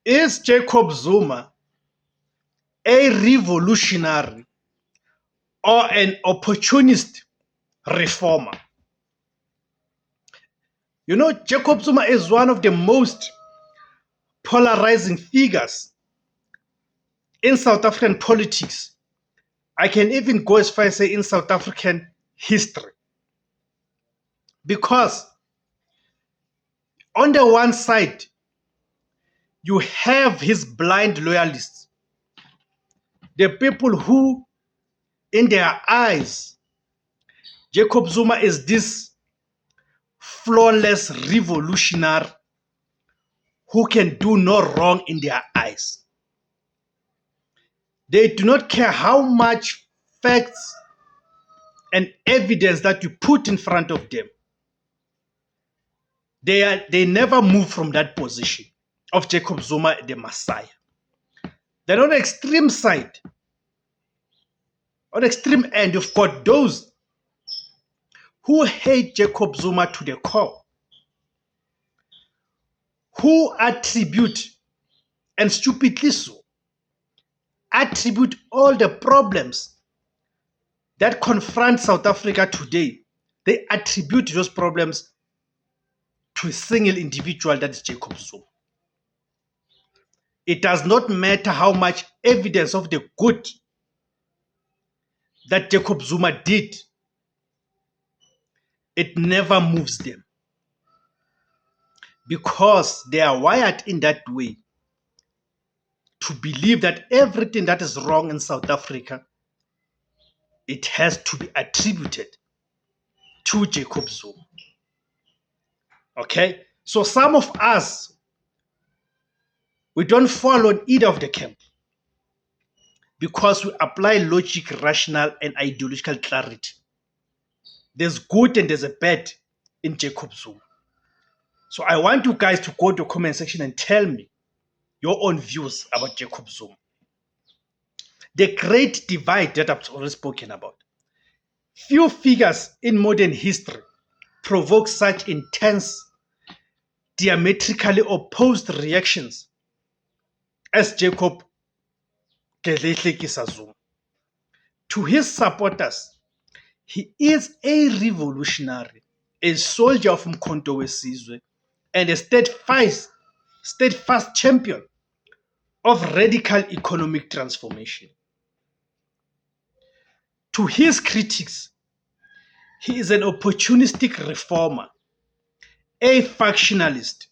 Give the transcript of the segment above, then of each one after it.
Is Jacob Zuma a revolutionary or an opportunist reformer? You know, Jacob Zuma is one of the most polarizing figures in South African politics. I can even go as far as say in South African history. Because on the one side, you have his blind loyalists, the people who, in their eyes, Jacob Zuma is this flawless revolutionary who can do no wrong in their eyes. They do not care how much facts and evidence that you put in front of them. They never move from that position of Jacob Zuma, the Messiah. Then on the extreme side, on the extreme end, you've got those who hate Jacob Zuma to the core, who attribute, and stupidly so, attribute all the problems that confront South Africa today. They attribute those problems to a single individual, that is Jacob Zuma. It does not matter how much evidence of the good that Jacob Zuma did. It never moves them, because they are wired in that way to believe that everything that is wrong in South Africa, it has to be attributed to Jacob Zuma. Okay? So some of us, we don't fall on either of the camp, because we apply logic, rational, and ideological clarity. There's good and there's a bad in Jacob Zuma. So I want you guys to go to the comment section and tell me your own views about Jacob Zuma. The great divide that I've already spoken about. Few figures in modern history provoke such intense, diametrically opposed reactions as Jacob Zuma. To his supporters, he is a revolutionary, a soldier of Umkhonto weSizwe, and a steadfast champion of radical economic transformation. To his critics, he is an opportunistic reformer, a factionalist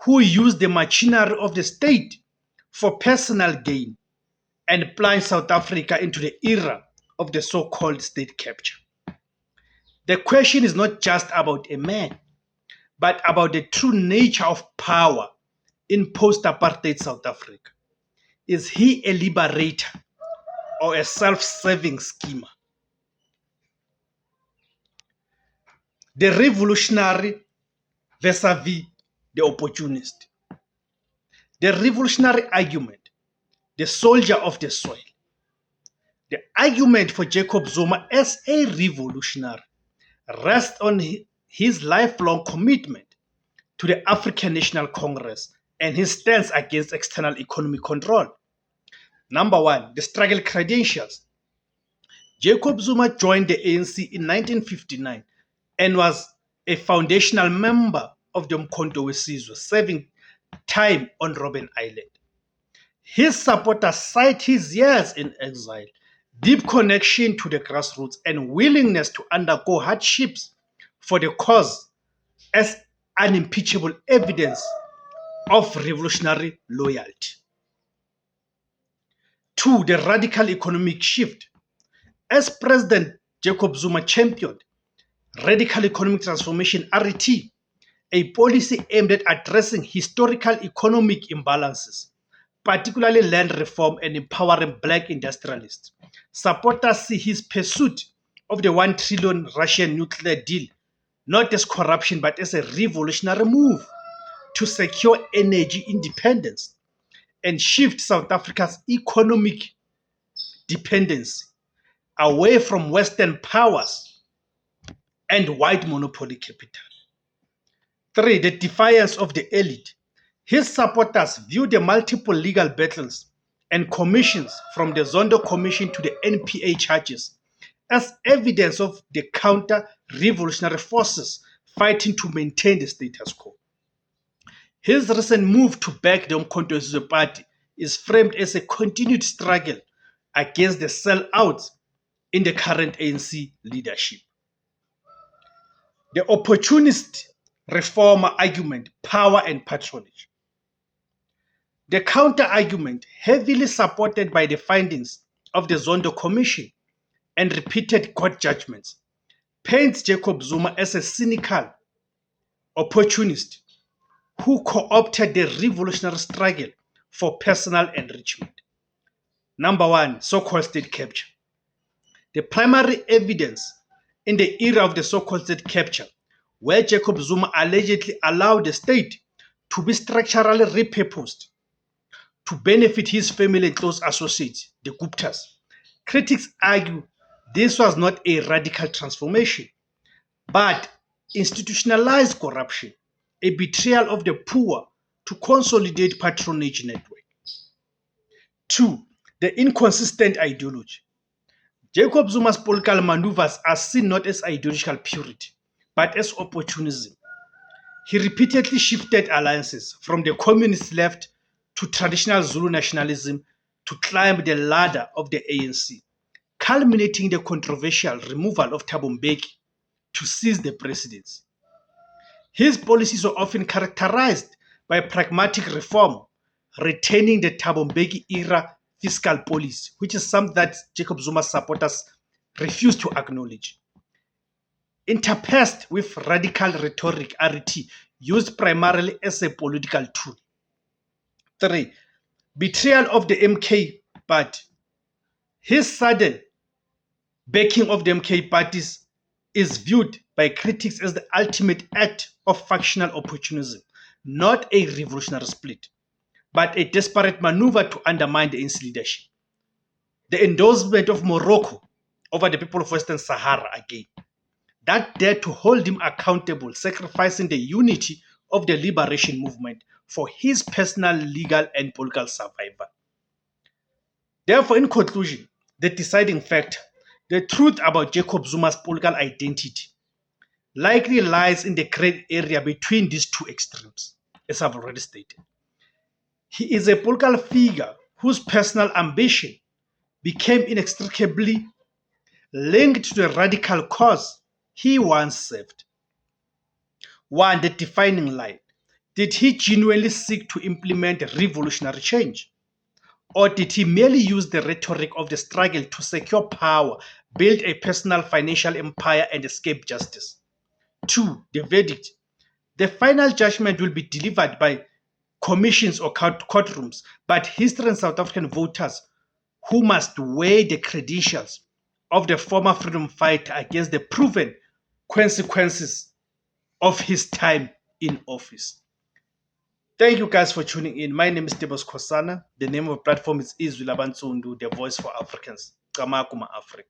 who used the machinery of the state for personal gain and plunged South Africa into the era of the so-called state capture. The question is not just about a man, but about the true nature of power in post-apartheid South Africa. Is he a liberator or a self-serving schemer? The revolutionary vis-a-vis the opportunist. The revolutionary argument, the soldier of the soil. The argument for Jacob Zuma as a revolutionary rests on his lifelong commitment to the African National Congress and his stance against external economic control. Number one, the struggle credentials. Jacob Zuma joined the ANC in 1959 and was a foundational member of the Umkhonto weSizwe, serving time on Robben Island. His supporters cite his years in exile, deep connection to the grassroots, and willingness to undergo hardships for the cause as unimpeachable evidence of revolutionary loyalty. Two, the radical economic shift. As President Jacob Zuma championed Radical Economic Transformation, RET, a policy aimed at addressing historical economic imbalances, particularly land reform and empowering black industrialists. Supporters see his pursuit of the 1 trillion Russian nuclear deal not as corruption but as a revolutionary move to secure energy independence and shift South Africa's economic dependency away from Western powers and white monopoly capital. Three, the defiance of the elite. His supporters view the multiple legal battles and commissions from the Zondo Commission to the NPA charges as evidence of the counter-revolutionary forces fighting to maintain the status quo. His recent move to back the Umkhonto we Party is framed as a continued struggle against the sellouts in the current ANC leadership. The opportunist reformer argument, power and patronage. The counter-argument, heavily supported by the findings of the Zondo Commission and repeated court judgments, paints Jacob Zuma as a cynical opportunist who co-opted the revolutionary struggle for personal enrichment. Number one, so-called state capture. The primary evidence in the era of the so-called state capture, where Jacob Zuma allegedly allowed the state to be structurally repurposed to benefit his family and close associates, the Guptas. Critics argue this was not a radical transformation, but institutionalized corruption, a betrayal of the poor to consolidate patronage network. 2. The inconsistent ideology. Jacob Zuma's political maneuvers are seen not as ideological purity, but as opportunism. He repeatedly shifted alliances from the communist left to traditional Zulu nationalism to climb the ladder of the ANC, culminating the controversial removal of Thabo Mbeki to seize the presidency. His policies were often characterized by pragmatic reform, retaining the Thabo Mbeki era fiscal policy, which is something that Jacob Zuma's supporters refuse to acknowledge. Interpersed with radical rhetoric, RT, used primarily as a political tool. 3. Betrayal of the MK party. His sudden backing of the MK parties is viewed by critics as the ultimate act of factional opportunism, not a revolutionary split, but a desperate maneuver to undermine the ANC leadership. The endorsement of Morocco over the people of Western Sahara again, that dared to hold him accountable, sacrificing the unity of the liberation movement for his personal, legal, and political survival. Therefore, in conclusion, the deciding factor, the truth about Jacob Zuma's political identity, likely lies in the gray area between these two extremes, as I've already stated. He is a political figure whose personal ambition became inextricably linked to the radical cause he once served. 1. The defining line. Did he genuinely seek to implement revolutionary change? Or did he merely use the rhetoric of the struggle to secure power, build a personal financial empire, and escape justice? 2. The verdict. The final judgment will be delivered by commissions or courtrooms, but history and South African voters who must weigh the credentials of the former freedom fighter against the proven consequences of his time in office. Thank you guys for tuning in. My name is Tebos Kosana. The name of the platform is Izwi Labansundu, the voice for Africans. Kamakuma Africa.